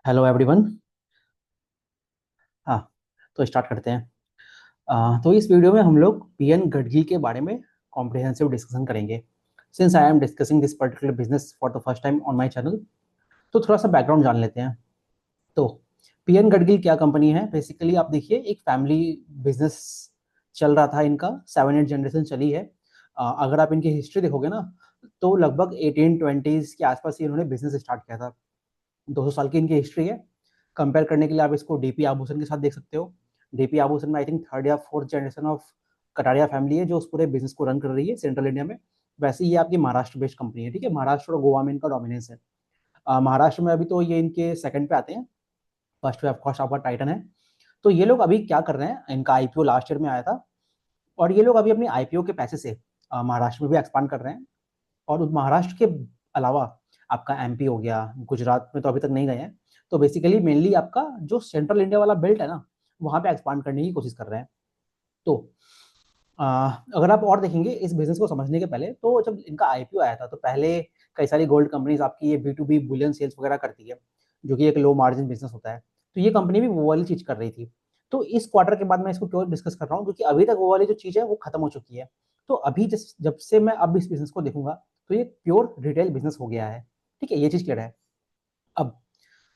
Hello everyone. हाँ, तो start करते हैं। तो इस वीडियो में हम लोग पीएन गडगिल के बारे में कॉम्प्रिहेंसिव डिस्कशन करेंगे। Since I am discussing this particular business for the first time on my channel, तो थोड़ा सा बैकग्राउंड जान लेते हैं। तो पीएन गडगिल क्या कंपनी है? बेसिकली आप देखिए, एक फैमिली बिजनेस चल रहा था इनका, 7-8 जनरेशन चली है। अगर आप इनकी हिस्ट्री देखोगे ना, तो लगभग 1820s के आसपास ही इन्होंने बिजनेस स्टार्ट किया था। 200 साल की इनकी हिस्ट्री है। कंपेयर करने के लिए आप इसको डीपी आभूषण के साथ देख सकते हो। डीपी आभूषण में आई थिंक थर्ड या fourth generation of Kataria family है जो उस पूरे बिजनेस को रन कर रही है सेंट्रल इंडिया में। वैसे ये आपकी महाराष्ट्र बेस्ड कंपनी है, ठीक है। महाराष्ट्र और गोवा में इनका डोमिनेंस है। महाराष्ट्र में अभी तो ये इनके सेकंड पे आते हैं। फर्स्ट पे ऑफकोर्स आपका टाइटन है। तो ये लोग अभी क्या कर रहे हैं, इनका आईपीओ लास्ट ईयर में आया था, और ये लोग अभी अपने आईपीओ के पैसे से महाराष्ट्र में भी एक्सपांड कर रहे हैं। और उस महाराष्ट्र के अलावा आपका एमपी हो गया, गुजरात में तो अभी तक नहीं गए हैं। तो बेसिकली मेनली आपका जो सेंट्रल इंडिया वाला बेल्ट है ना, वहाँ पे एक्सपांड करने की कोशिश कर रहे हैं। तो अगर आप और देखेंगे इस बिजनेस को समझने के पहले, तो जब इनका आईपीओ आया था तो पहले कई सारी गोल्ड कंपनीज आपकी ये B to B bullion sales वगैरह करती है, जो कि एक लो मार्जिन बिजनेस होता है। तो ये कंपनी भी वो वाली चीज कर रही थी। तो इस क्वार्टर के बाद मैं इसको क्यों डिस्कस कर रहा हूँ, क्योंकि अभी तक वो वाली जो चीज है वो खत्म हो चुकी है। तो अभी जब से मैं अब इस बिजनेस को देखूंगा, तो ये प्योर रिटेल बिजनेस हो गया है। ठीक है, ये चीज क्लियर है। अब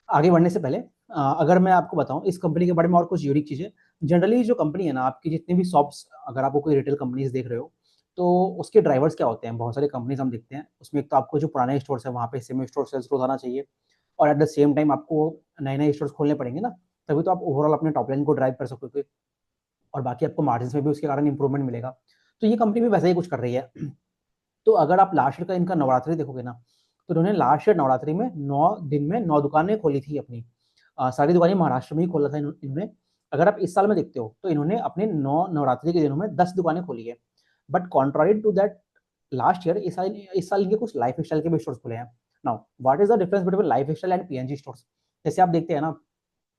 आगे बढ़ने से पहले अगर मैं आपको बताऊं इस कंपनी के बारे में और कुछ यूनिक चीजें। जनरली जो कंपनी है ना, आपकी जितनी भी शॉप्स, अगर आपको कोई रिटेल कंपनीज देख रहे हो, तो उसके ड्राइवर्स क्या होते हैं? बहुत सारे कंपनीज हम देखते हैं, उसमें एक तो आपको जो पुराने स्टोर्स है वहाँ पे सेमी स्टोर सेल्स ग्रोथ आना चाहिए, और एट द सेम टाइम आपको नए नए स्टोर्स खोलने पड़ेंगे ना, तभी तो आप ओवरऑल अपने टॉप लाइन को ड्राइव कर सकोगे, और बाकी आपको मार्जिन में भी उसके कारण इंप्रूवमेंट मिलेगा। तो ये कंपनी भी वैसा ही कुछ कर रही है। तो अगर आप लास्ट ईयर का इनका नवरात्रि देखोगे ना, तो इन्होंने लास्ट ईयर नवरात्रि में 9 दिन में 9 दुकानें खोली थी अपनी। सारी दुकानें महाराष्ट्र में ही खोला था इन्होंने। अगर आप इस साल में देखते हो, तो इन्होंने अपने 9 नवरात्रि के दिनों में 10 दुकानें खोली है। But contrary to that, last year इस साल इनके कुछ लाइफ स्टाइल के भी स्टोर्स खुले हैं। Now what is the difference between life style and PNG stores? जैसे आप देखते हैं ना,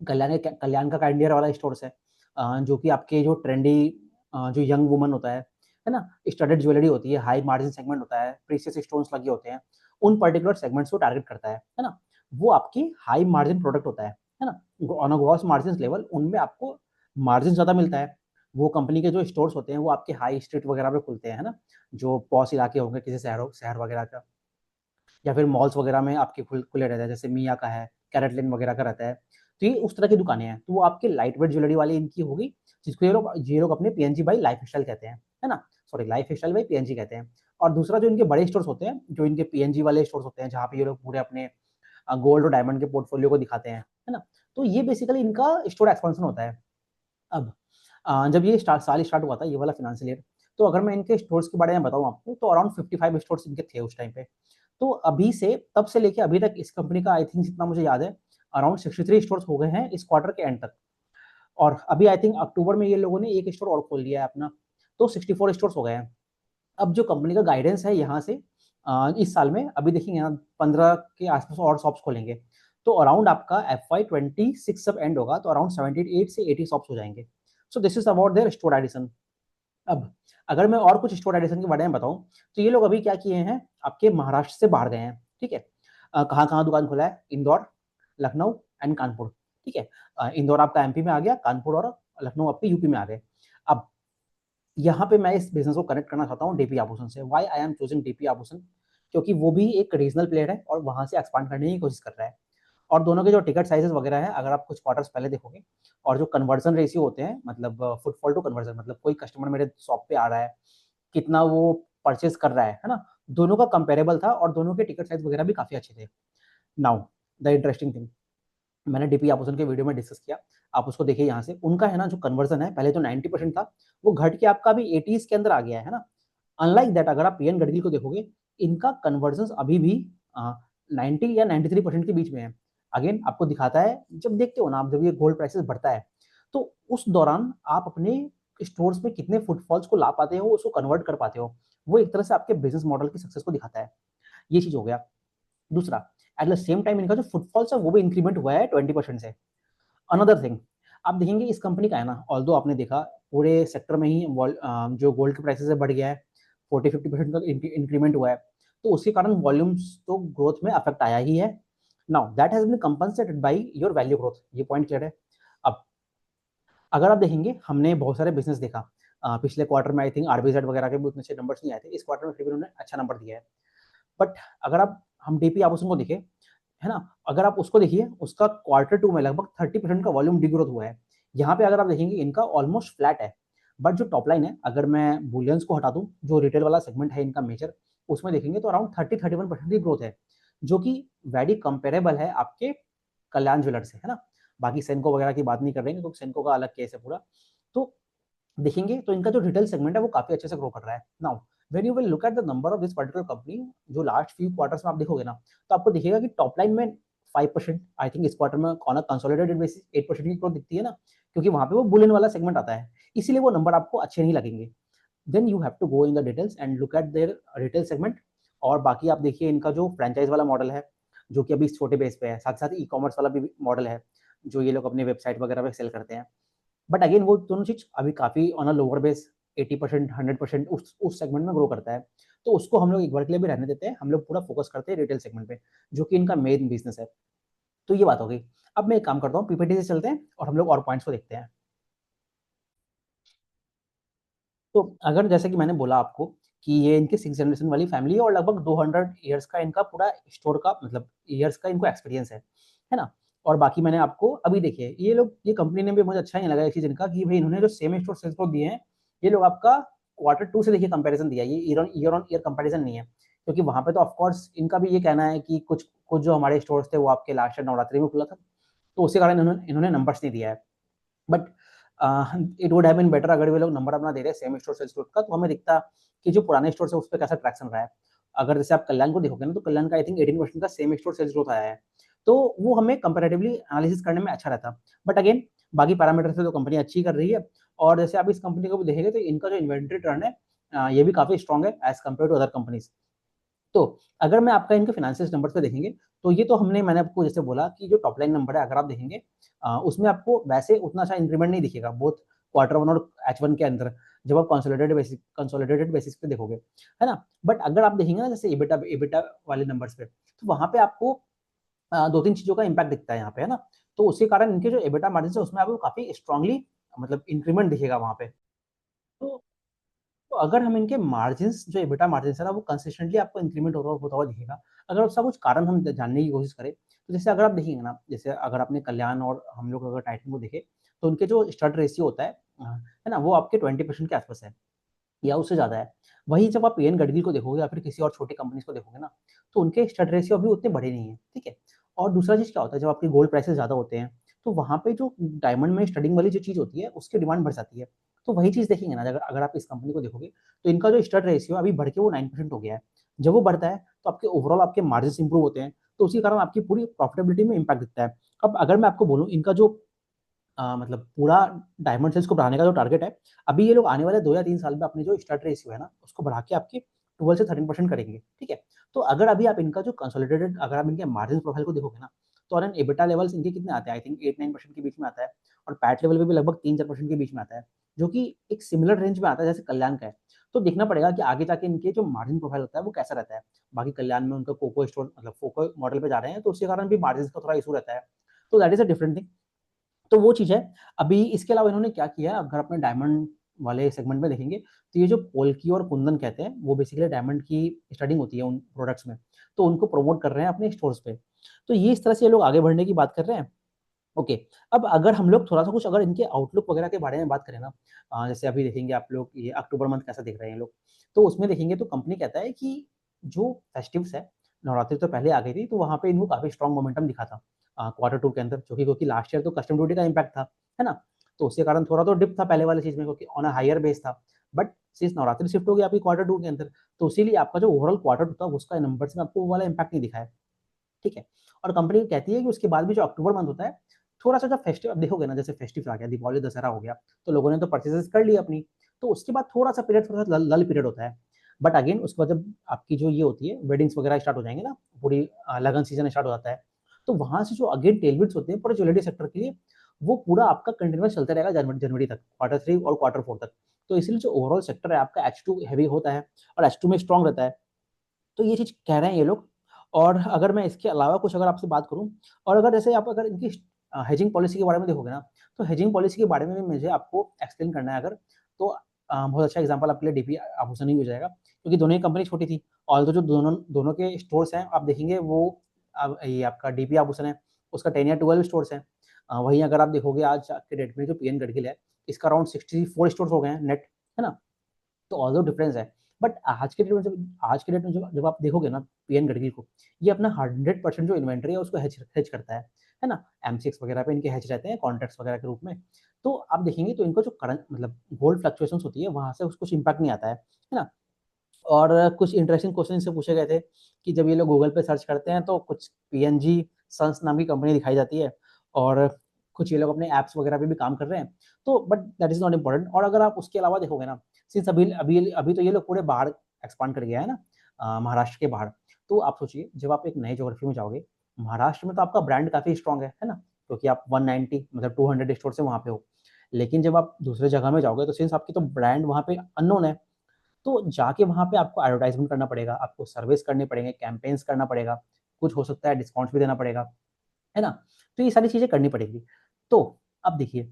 कल्याण का कैंडियर वाला स्टोर्स है, जो कि आपके जो ट्रेंडी जो यंग वुमन होता है ना, स्टडेड ज्वेलरी होती है, हाई मार्जिन सेगमेंट होता है, प्रीशियस स्टोन्स लगे होते हैं, उन पर्टिकुलर सेगमेंट्स को टारगेट करता है ना। वो आपकी हाई मार्जिन प्रोडक्ट होता है ना। On a gross margin level उनमें आपको मार्जिन ज्यादा मिलता है। वो कंपनी के जो स्टोर्स होते हैं वो आपके हाई स्ट्रीट वगैरह पे खुलते हैं, है ना, जो पॉश इलाके होंगे किसी शहर वगैरह का, या फिर मॉल्स वगैरह में आपके खुले रहते हैं, जैसे मिया का है, कैरेट लेन वगैरह का रहता है। तो ये उस तरह की दुकानें हैं, तो वो आपके लाइट वेट ज्वेलरी वाली इनकी होगी, जिसको ये लोग अपने पीएनजी बाई लाइफ स्टाइल कहते हैं, है ना। Sorry, life style by PNG कहते हैं। और दूसरा जो इनके बड़े स्टोर्स होते हैं, जो इनके पीएनजी वाले स्टोर्स होते हैं, जहाँ पे ये लोग पूरे अपने गोल्ड और डायमंड के पोर्टफोलियो को दिखाते हैं, है ना। तो ये बेसिकली इनका स्टोर एक्सपेंशन होता है। अब जब ये साल स्टार्ट हुआ था, ये वाला फाइनेंशियल ईयर, तो अगर मैं इनके स्टोर्स के बारे में बताऊं आपको, तो अराउंड 55 स्टोर्स इनके थे उस टाइम पे। तो अभी से तब से लेके अभी तक इस कंपनी का आई थिंक जितना मुझे याद है, अराउंड 63 स्टोर्स हो गए हैं इस क्वार्टर के एंड तक। और अभी आई थिंक अक्टूबर में ये लोगों ने एक स्टोर और खोल लिया है अपना, तो 64 स्टोर्स हो गए हैं। अब जो कंपनी का गाइडेंस है यहाँ से, इस साल में अभी देखेंगे ना, 15 के आसपास और शॉप्स खोलेंगे। तो अराउंड आपका FY26 जब एंड होगा, तो अराउंड 78 से 80 शॉप्स हो जाएंगे। So this is about their store addition. अब अगर मैं और कुछ स्टोर एडिशन के बारे में बताऊं, तो ये लोग अभी क्या किए हैं, आपके महाराष्ट्र से बाहर गए हैं, ठीक है। कहाँ कहाँ दुकान खुला है? इंदौर, लखनऊ एंड कानपुर, ठीक है। इंदौर आपका एमपी में आ गया, कानपुर और लखनऊ आपके यूपी में आ गए। अब यहाँ पे मैं इस बिजनेस को कनेक्ट करना चाहता हूँ डीपी आभूषण से। Why I am choosing DP Abhushan? क्योंकि वो भी एक रीजनल प्लेयर है और वहां से एक्सपांड करने की कोशिश कर रहा है। और दोनों के जो टिकट साइजेस वगैरह है, अगर आप कुछ क्वार्टर्स पहले देखोगे, और जो कन्वर्जन रेशियो होते हैं, मतलब फुटफॉल टू कन्वर्जन, मतलब कोई कस्टमर मेरे शॉप पे आ रहा है, कितना वो परचेज कर रहा है ना, दोनों का कंपेरेबल था, और दोनों के टिकट साइज वगैरह भी काफी अच्छे थे। नाउ द इंटरेस्टिंग थिंग, मैंने डीपी आभूषण के वीडियो में डिस्कस किया, आप उसको देखिए। यहाँ से उनका है ना जो कन्वर्जन है, पहले तो 90% था, वो घट के आपका अभी 80s के अंदर आ गया है ना। अनलाइक दैट, अगर आप पीएन गडगिल को देखोगे, इनका कन्वर्जन अभी भी 90 या 93% के बीच में है। अगेन आपको दिखाता है, जब देखते हो ना आप, जब ये गोल्ड प्राइसेस बढ़ता है, तो उस दौरान आप अपने स्टोर्स में कितने फुटफॉल्स को ला पाते हो, उसको कन्वर्ट कर पाते हो, वो एक तरह से आपके बिजनेस मॉडल की सक्सेस को दिखाता है। ये चीज हो गया। दूसरा, एट द सेम टाइम इनका जो फुटफॉल्स है वो भी इंक्रीमेंट हुआ है 20% से। अनदर थिंग, आप देखेंगे इस कंपनी का है ना, ऑल्दो आपने देखा पूरे सेक्टर में ही जो गोल्ड के प्राइसेस है बढ़ गया है, 40-50% का इंक्रीमेंट हुआ है, तो उसके कारण वॉल्यूम्स तो ग्रोथ में अफेक्ट आया ही है। Now that has been compensated by your value growth. ये पॉइंट क्लियर है। अब अगर आप देखेंगे, हमने बहुत सारे बिजनेस देखा पिछले क्वार्टर में, आई थिंक आरबीजेड वगैरह के भी उतने अच्छे नंबर्स नहीं आए थे, इस क्वार्टर में फिर भी उन्होंने अच्छा नंबर दिया है। बट अगर आप हम डीपी आप उसको देखें, है ना, अगर आप उसको देखिए, उसका क्वार्टर टू में लगभग 30% का वॉल्यूम डिग्रोथ हुआ है। यहाँ पे अगर आप देखेंगे इनका ऑलमोस्ट फ्लैट है। बट जो टॉप लाइन है, अगर मैं बुलियंस को हटा दूं, जो रिटेल वाला सेगमेंट है इनका मेजर, उसमें देखेंगे तो अराउंड 30-31% की ग्रोथ है, जो कि वेरी कंपेरेबल है आपके कल्याण ज्वेलर्स से, है ना। बाकी सेनको वगैरह की बात नहीं कर रहे हैं, क्योंकि सेनको का अलग केस है पूरा। तो देखेंगे तो इनका जो रिटेल सेगमेंट है वो काफी अच्छे से ग्रो कर रहा है। Now when you will look at the number of this particular company, जो लास्ट फ्यू क्वार्टर्स में आप देखोगे ना, तो आपको दिखेगा कि टॉप लाइन में 5%, आई थिंक इस क्वार्टर में ऑन अ कंसोलिडेटेड बेसिस 8% की ग्रोथ दिखती है ना, क्योंकि वहां पे वो बुलियन वाला सेगमेंट आता है, इसीलिए वो नंबर आपको अच्छे नहीं लगेंगे। Then you have to go in the details and look at their retail segment. और बाकी आप देखिए इनका जो फ्रेंचाइज वाला मॉडल है, जो कि अभी छोटे बेस पे है, साथ साथ ई कॉमर्स वाला भी मॉडल है, जो ये लोग अपने वेबसाइट वगैरह पे सेल करते हैं। बट अगेन वो दोनों चीज अभी काफी ऑन अ लोअर बेस, 80% 100% उस सेगमेंट में ग्रो करता है। तो उसको हम लोग एक बार के लिए भी रहने देते हैं, हम लोग पूरा फोकस करते हैं रिटेल सेगमेंट पे, जो कि इनका मेन बिजनेस है। तो ये बात हो गई। अब मैं एक काम करता हूँ, पीपीटी से चलते हैं और हम लोग और पॉइंट्स को देखते हैं। तो अगर जैसे कि मैंने बोला आपको कि ये इनकी 6 जनरेशन वाली फैमिली है और लगभग 200 ईयर्स का इनका पूरा स्टोर का मतलब ईयर्स का इनको एक्सपीरियंस है ना। और बाकी मैंने आपको अभी देखिए, ये लोग, ये कंपनी ने भी मुझे अच्छा नहीं लगा एक चीज इनका, कि भाई इन्होंने जो सेम स्टोर सेल्स ग्रोथ दिए हैं, ये लोग आपका क्वार्टर टू से देखिए कंपैरिजन दिया है, ये ईयर ऑन ईयर कंपैरिजन नहीं है। क्योंकि वहां पे तो ऑफकोर्स इनका भी ये कहना है कि कुछ कुछ जो हमारे स्टोर्स थे वो आपके लास्ट ईयर नवरात्रि में खुला था, तो उसी कारण इन्होंने नंबर्स नहीं दिया है। But it would have been better अगर वे लोग नंबर अपना दे रहे सेम स्टोर सेल्स ग्रोथ का, तो हमें दिखता कि जो पुराने स्टोर है उस पर कैसा ट्रैक्शन रहा है। अगर जैसे आप कल्याण को देखोगे ना, तो कल्याण का आई थिंक 18% का सेम स्टोर सेल्स ग्रोथ आया है, तो वो हमें कंपेरेटिवली एनालिसिस करने में अच्छा रहता। बट अगेन बाकी पैरामीटर से तो कंपनी अच्छी कर रही है। और जैसे आप इस कंपनी को भी देखेंगे तो इनका जो इन्वेंट्री टर्न है, ये भी काफी स्ट्रॉग है as compared to other companies. तो अगर मैं आपका इनके फाइनेंशियल नंबर्स पे देखेंगे, तो ये तो मैंने आपको जैसे बोला कि जो टॉप लाइन नंबर है अगर आप देखेंगे, उसमें आपको वैसे उतना अच्छा इंक्रीमेंट नहीं दिखेगा बोथ क्वार्टर वन और H1 के अंदर, जब आप कंसोलिडेटेड बेसिस पे देखोगे, है ना। बट अगर आप देखेंगे ना, जैसे एबिटा एबिटा वाले नंबर्स पे, तो वहां पे आपको दो तीन चीजों का इम्पैक्ट दिखता है यहाँ पे, है ना। तो उसी कारण इनके जो एबिटा मार्जिन है उसमें आपको काफी स्ट्रांगली मतलब इंक्रीमेंट दिखेगा वहां पे। तो तो अगर हम इनके मार्जिन्स, जो एबिटा मार्जिन्स है ना, वो कंसिस्टेंटली आपको इंक्रीमेंट होता हुआ दिखेगा। अगर उसका कुछ कारण हम जानने की कोशिश करें, तो जैसे अगर आप देखेंगे ना, जैसे अगर आपने कल्याण और हम लोग अगर टाइटन को देखे, तो उनके जो स्टड रेशियो होता है ना, वो आपके 20% के आसपास है या उससे ज़्यादा है। वहीं जब आप पीएन गडगिल को देखोगे या फिर किसी और छोटी कंपनीज को देखोगे ना, तो उनके स्टड रेशियो अभी उतने बड़े नहीं है, ठीक है। और दूसरा चीज़ क्या होता है, जब आपके गोल्ड प्राइसेस ज़्यादा होते हैं, तो वहाँ पे जो डायमंड में स्टडिंग वाली जो चीज़ होती है, उसकी डिमांड बढ़ जाती है। तो वही चीज़ देखेंगे ना, अगर अगर आप इस कंपनी को देखोगे, तो इनका जो स्टड रेशियो अभी बढ़ के वो 9% हो गया है। जब वो बढ़ता है, तो आपके ओवरऑल आपके मार्जिन इंप्रूव होते हैं, तो उसी कारण आपकी पूरी प्रॉफिटेबिलिटी में इम्पैक्ट दिखता है। अब अगर मैं आपको बोलूँ, इनका जो मतलब पूरा डायमंड सेल्स को बढ़ाने का जो टारगेट है, अभी ये लोग आने वाले 2 या 3 साल में अपनी जो स्टार्ट रेशियो है ना, उसको बढ़ा के आपके 12 से 13% करेंगे, ठीक है। तो अगर अभी आप इनका जो कंसोलिडेटेड, अगर आप इनके मार्जिन प्रोफाइल को देखोगे ना, तो ऑन एबिटा लेवल्स इनके कितने आते हैं, आई थिंक 8-9% के बीच में आता है। और पैट लेवल पे भी लगभग 3-4% के बीच में आता है, जो कि एक सिमिलर रेंज में आता है जैसे कल्याण का है। तो देखना पड़ेगा कि आगे जाके इनके जो मार्जिन प्रोफाइल होता है वो कैसा रहता है। बाकी कल्याण में उनका कोको स्टोर मतलब फोको मॉडल पे जा रहे हैं, तो उसके कारण भी मार्जिन का थोड़ा इशू रहता है। तो that is a different thing. तो वो चीज़ है। अभी इसके अलावा इन्होंने क्या किया है, अगर अपने डायमंड वाले सेगमेंट में देखेंगे, तो ये जो पोल्की और कुंदन कहते हैं, वो बेसिकली डायमंड की स्टडिंग होती है उन प्रोडक्ट्स में, तो उनको प्रमोट कर रहे हैं अपने स्टोर्स पे। तो ये इस तरह से ये लोग आगे बढ़ने की बात कर रहे हैं। ओके। अब अगर हम लोग थोड़ा सा कुछ अगर इनके आउटलुक वगैरह के बारे में बात करें ना, जैसे अभी देखेंगे आप लोग, ये अक्टूबर मंथ कैसा देख रहे हैं लोग, तो उसमें देखेंगे तो कंपनी कहता है कि जो फेस्टिव्स है, नवरात्रि तो पहले आ गई थी, तो वहाँ पे इनको काफी स्ट्रॉन्ग मोमेंटम दिखा था क्वार्टर टू के अंदर, क्योंकि लास्ट ईयर तो कस्टम ड्यूटी का इम्पैक्ट था, है ना। तो उसके कारण थोड़ा तो डिप था पहले वाली चीज में, क्योंकि ऑन अ हायर बेस था। बट सिंस नवरात्रि शिफ्ट हो गया आपकी क्वार्टर टू के अंदर, तो इसीलिए आपका जो ओवरऑल क्वार्टर टू था उसका नंबर्स में आपको वो वाला इम्पैक्ट नहीं दिखा है, ठीक है। और कंपनी कहती है कि उसके बाद भी जो अक्टूबर मंथ होता है, थोड़ा-सा जब फेस्टिव अब देखोगे ना, जैसे फेस्टिव आ गया, दीपावली, दशहरा हो गया, तो लोगों ने तो परचेजेस कर ली अपनी, तो उसके बाद थोड़ा-सा पीरियड, थोड़ा-सा लल पीरियड होता है। बट अगेन उसके बाद जब आपकी जो ये होती है, वेडिंग्स वगैरह स्टार्ट हो जाएँगे ना, पूरी लगन सीजन स्टार्ट हो जाता है, तो वहाँ से जो अगेन टेलविड्स होते हैं पूरे ज्वेलरी सेक्टर के लिए, वो पूरा आपका कंटीन्यूअस चलता रहेगा जनवरी जनवरी तक, क्वार्टर 3 और क्वार्टर 4 तक। तो इसीलिए जो ओवरऑल सेक्टर है आपका H2 हेवी होता है और H2 में स्ट्रॉन्ग रहता है। तो ये चीज़ कह रहे हैं ये लोग। और अगर मैं इसके अलावा कुछ अगर आपसे बात करूँ, और अगर जैसे आप अगर इनकी हेजिंग पॉलिसी के बारे में देखोगे ना, तो हेजिंग पॉलिसी के बारे में भी मुझे आपको एक्सप्लेन करना है अगर, तो बहुत अच्छा एग्जांपल आपके लिए डीपी आभूषण ही हो जाएगा, क्योंकि दोनों ही कंपनी छोटी थी। और जो दोनों दोनों के स्टोर्स हैं आप देखेंगे वो ये आपका डीपी आभूषण है, उसका 10 या 12 स्टोर्स हैं। वहीं अगर आप देखोगे आज के डेट में जो पीएन गढ़गिल है, इसका अराउंड 64 स्टोर्स हो गए हैं नेट, है ना? तो ऑल्दो डिफरेंस है, बट आज के डेट में जब आप देखोगे ना पीएन गढ़गिल को, ये अपना 100% जो इन्वेंटरी है उसको हेज करता है ना? एमसीएक्स वगैरह पे इनके हेज रहते हैं कॉन्ट्रैक्ट्स वगैरह के रूप में। तो आप देखेंगे तो इनको जो करंट मतलब गोल्ड फ्लक्चुएशंस होती है वहाँ से कुछ इम्पैक्ट नहीं आता है ना? और कुछ इंटरेस्टिंग क्वेश्चन इनसे पूछे गए थे कि जब ये लोग गूगल पे सर्च करते हैं तो कुछ पीएनजी सन्स नाम की कंपनी दिखाई जाती है, और कुछ ये लोग अपने ऐप्स वगैरह पे भी काम कर रहे हैं। तो but that is not important. और अगर आप उसके अलावा देखोगे ना, सिंस अभी अभी अभी तो ये लोग पूरे बाहर एक्सपांड कर गया है ना, महाराष्ट्र के बाहर। तो आप सोचिए जब आप एक नए ज्योग्राफी में जाओगे, महाराष्ट्र में तो आपका ब्रांड काफ़ी स्ट्रॉन्ग है ना? क्योंकि आप 190 मतलब 200 स्टोर से वहाँ पे हो। लेकिन जब आप दूसरे जगह में जाओगे तो सिंस आपकी तो ब्रांड वहाँ पे अननोन है, तो जाके वहाँ पे आपको एडवर्टाइज़मेंट करना पड़ेगा, आपको सर्विस करने पड़ेंगे, कैम्पेन्स करना पड़ेगा, कुछ हो सकता है डिस्काउंट्स भी देना पड़ेगा, है ना? तो ये सारी चीज़ें करनी पड़ेगी। तो अब देखिए,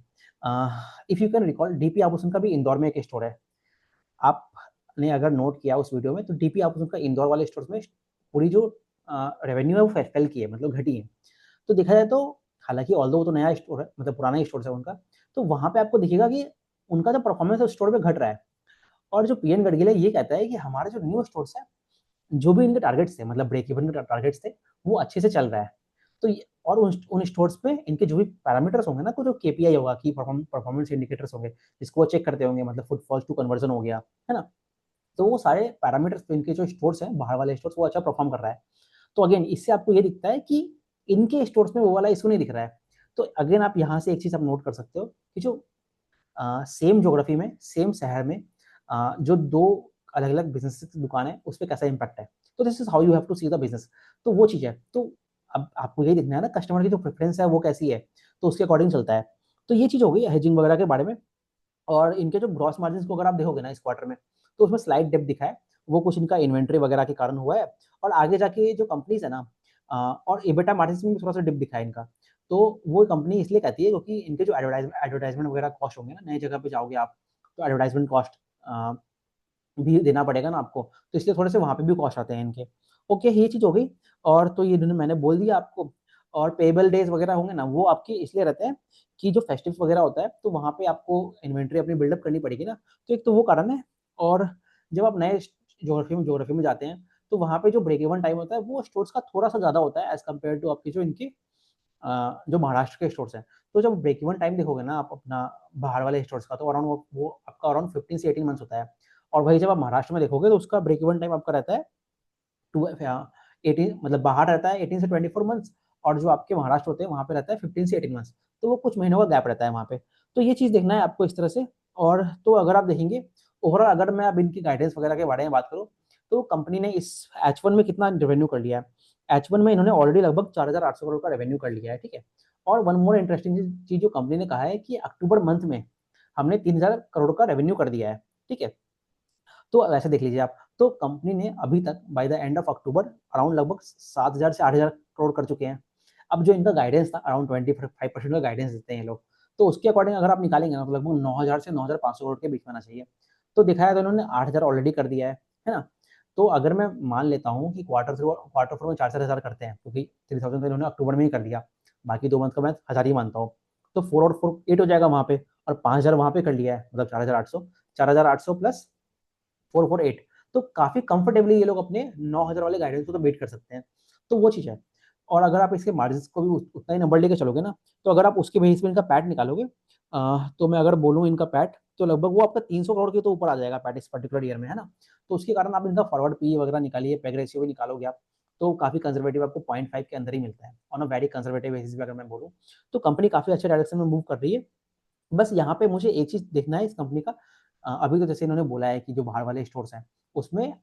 if you can recall DP आभूषण का भी इंदौर में एक स्टोर है। आपने अगर नोट किया उस वीडियो में तो डीपी आभूषण का इंदौर वाले स्टोर्स में पूरी जो रेवेन्यू है वो फेल की है, मतलब घटी है। तो देखा जाए तो हालाँकि ऑल्दो वो तो नया स्टोर है, मतलब पुराना ही स्टोर है उनका, तो वहाँ पे आपको दिखेगा कि उनका जो परफॉर्मेंस है उस स्टोर में घट रहा है। और जो पीएन गढ़गिल है ये कहता है कि हमारे जो न्यू स्टोर्स हैं, जो भी इनके टारगेट्स थे मतलब ब्रेक इवन के टारगेट्स थे, वो अच्छे से चल रहा है। तो ये और उन स्टोर्स पे इनके जो भी पैरामीटर्स होंगे ना, कुछ जो केपीआई होगा, की परफॉर्मेंस इंडिकेटर्स होंगे, जिसको वो चेक करते होंगे, मतलब फुटफॉल्स टू कन्वर्जन हो गया, है ना? तो वो सारे पैरामीटर्स पे इनके जो स्टोर्स हैं, बाहर वाले स्टोर्स, वो अच्छा परफॉर्म कर रहा है। तो अगेन इससे आपको ये दिखता है कि इनके स्टोर्स में वो वाला इश्यू नहीं दिख रहा है। तो अगेन आप यहाँ से एक चीज़ आप नोट कर सकते हो कि जो सेम ज्योग्राफी में, सेम शहर में जो 2 अलग-अलग बिज़नेसेस की दुकान है, उसपे कैसा इम्पैक्ट है। तो this is how you have to see the business. तो वो चीज़ है। तो अब आपको यही देखना है ना कस्टमर की जो प्रेफ़रेंस है वो कैसी है, तो उसके अकॉर्डिंग चलता है। तो ये चीज़ हो गई हेजिंग वगैरह के बारे में। और इनके जो ग्रॉस मार्जिन्स को अगर आप देखोगे ना इस क्वार्टर में, तो उसमें स्लाइट डिप दिखा है। वो कुछ इनका इन्वेंटरी वगैरह के कारण हुआ है, और आगे जाके जो कंपनीज़ है ना, और एबिटा मार्जिन्स में भी थोड़ा-सा डिप दिखा है इनका। तो वो कंपनी इसलिए कहती है क्योंकि इनके जो एडवर्टाइज़मेंट वगैरह कॉस्ट होंगे ना, नई जगह पे जाओगे आप, तो एडवर्टाइज़मेंट कॉस्ट अ, भी देना पड़ेगा ना आपको, तो इसलिए थोड़े-से वहाँ पे भी कॉस्ट आते हैं इनके। ओके, ये चीज़ हो गई। और तो ये इन्होंने मैंने बोल दिया आपको। और पेएबल डेज़ वगैरह होंगे ना, वो आपके इसलिए रहते हैं कि जो फेस्टिव्स वगैरह होता है, तो वहाँ पे आपको इन्वेंटरी अपनी बिल्डअप करनी पड़ेगी ना, तो एक तो वो कारण है। और जब आप नए ज्योग्राफी में जाते हैं, तो वहाँ पे जो ब्रेक इवन टाइम होता है, वो स्टोर्स का थोड़ा-सा ज़्यादा होता है एज़ कम्पेयर टू आपके जो इनके जो महाराष्ट्र के स्टोर्स हैं। तो जब ब्रेक इवन टाइम देखोगे ना आप अपना बाहर वाले स्टोर्स का, तो अराउंड वो आपका अराउंड 15 से 18 मंथ्स होता है। और वहीं जब आप महाराष्ट्र में देखोगे तो उसका ब्रेक इवन टाइम आपका रहता है 18, मतलब बाहर रहता है 18 से 24 मंथ्स, और जो आपके महाराष्ट्र होते हैं वहाँ पे रहता है 15 से 18 मंथ्स। तो वो कुछ महीनों का गैप रहता है वहाँ पे। तो ये चीज़ देखना है आपको इस तरह से। और तो अगर आप देखेंगे ओवरऑल, अगर मैं अब इनकी गाइडेंस वगैरह के बारे में बात करूँ, तो कंपनी ने इस H1 में कितना रेवेन्यू कर लिया है। H1 में इन्होंने ऑलरेडी लगभग 4,800 करोड़ का रेवेन्यू कर लिया है, ठीक है? और वन मोर इंटरेस्टिंग चीज़ जो कंपनी ने कहा है कि अक्टूबर मंथ में हमने 3,000 करोड़ का रेवेन्यू कर दिया है, ठीक है? तो वैसे देख लीजिए आप, तो कंपनी ने अभी तक by the end of October around लगभग 7,000 से 8,000 करोड़ कर चुके हैं। अब जो इनका गाइडेंस था अराउंड 25% का गाइडेंस देते हैं ये लोग। तो उसके अकॉर्डिंग अगर आप निकालेंगे ना, तो लगभग 9,000 से 9,500 करोड़ के बीच में आना चाहिए। तो दिखाया तो इन्होंने 8,000 ऑलरेडी कर दिया है ना? तो अगर मैं मान लेता हूँ कि क्वार्टर 4 में 4-4 हज़ार करते हैं, क्योंकि 3,000 तो इन्होंने अक्टूबर में ही कर दिया। बाकी 2 मंथ का मैं 1,000 ही मानता हूँ। तो 4 और 4 8 हो जाएगा वहाँ पे, और 5,000 वहाँ पे कर लिया है, मतलब 4,800, 4,800 प्लस 448, तो काफ़ी कंफर्टेबली ये लोग अपने 9,000 वाले गाइडेंस को तो बीट कर सकते हैं। तो वो चीज़ है। और अगर आप इसके मार्जिन्स को भी उतना ही नंबर लेके चलोगे ना, तो अगर आप उसके बेसिस पे इनका पैट निकालोगे, तो मैं अगर बोलूँ इनका पैट, तो लगभग वो आपका 300 करोड़ के तो ऊपर आ जाएगा पैट इस पर्टिकुलर ईयर में, है ना? तो उसके कारण आप इनका फॉरवर्ड पीई वगैरह निकालिए, पेग रेशियो भी निकालोगे आप, तो काफ़ी कंज़र्वेटिव आपको 0.5 के अंदर ही मिलता है। On a very conservative basis पे अगर मैं बोलूँ, तो कंपनी काफ़ी अच्छे डायरेक्शन में मूव कर रही है। बस यहाँ पे मुझे एक चीज़ देखना है इस कंपनी का। अभी तो जैसे इन्होंने बोला है कि जो बाहर वाले स्टोर्स हैं, उसमें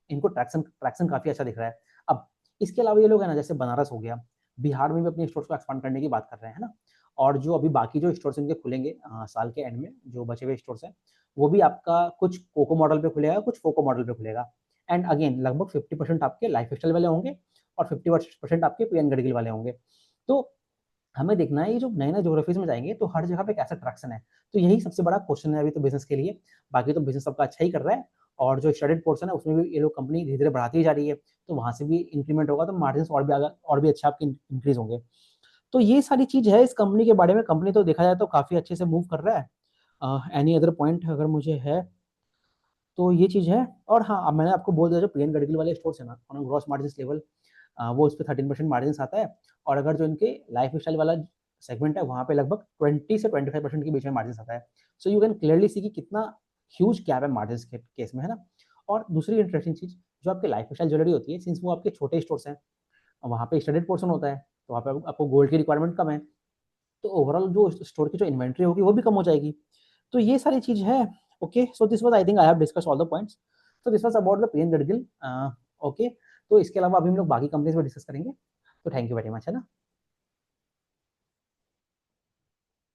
इनको ट्रैक्शन ट्रैक्शन काफ़ी अच्छा दिख रहा है। अब इसके अलावा ये लोग हैं ना, जैसे बनारस हो गया, बिहार में भी अपने स्टोर्स को एक्सपांड करने की बात कर रहे हैं, है ना? और जो अभी बाकी जो स्टोर्स इनके खुलेंगे साल के एंड में, जो बचे हुए स्टोर्स हैं, वो भी आपका कुछ कोको मॉडल पे खुलेगा, कुछ फोको मॉडल पे खुलेगा। एंड अगेन लगभग 50% आपके लाइफस्टाइल वाले होंगे, और 50% आपके पीएन गढ़गिल वाले होंगे। तो हमें देखना है ये जो नए-नए ज्योग्राफीज़ में जाएँगे तो हर जगह पे कैसा ट्रैक्शन है। तो यही सबसे बड़ा क्वेश्चन है अभी तो बिज़नेस के लिए। बाकी तो बिज़नेस सबका अच्छा ही कर रहा है और जो स्टडीड पोर्शन है उसमें भी ये लोग कंपनी धीरे-धीरे बढ़ाती ही जा रही है। तो वहाँ से भी इंक्रीमेंट होगा तो मार्जिन्स और भी अच्छा आपके इंक्रीज़ होंगे। तो ये सारी चीज़ है इस कंपनी के बारे में। कंपनी तो देखा जाए तो काफ़ी अच्छे से मूव कर रहा है। एनी अदर पॉइंट अगर मुझे है तो ये चीज़ है। और हाँ, अब मैंने आपको बोल दिया जो पीएन गढ़गिल वाले स्टोर्स है ना, ऑन ग्रॉस मार्जिन्स लेवल वो इसपे 13% मार्जिन्स आता है और अगर जो इनके लाइफ़स्टाइल वाला सेगमेंट है, वहाँ पे लगभग 20 से 25% के बीच में मार्जिन्स आता है। So you can clearly see कि कितना ह्यूज गैप है मार्जिन्स के केस में, है ना? और दूसरी इंटरेस्टिंग चीज़, जो आपकी लाइफ़स्टाइल ज्वेलरी होती है, सिंस वो आपके छोटे स्टोर्स हैं, वहाँ पे स्टडीड पोर्शन होता है, तो वहाँ पे आपको गोल्ड की रिक्वायरमेंट कम है, तो ओवरऑल जो स्टोर की जो इन्वेंटरी होगी, वो भी कम हो जाएगी। तो ये सारी चीज़ है। Okay, so this was I think I have discussed all the points. So this was about the PN Gadgil. Okay, तो इसके अलावा अभी हम लोग बाकी कंपनीज़ में डिस्कस करेंगे। तो थैंक यू वेरी मच, है ना?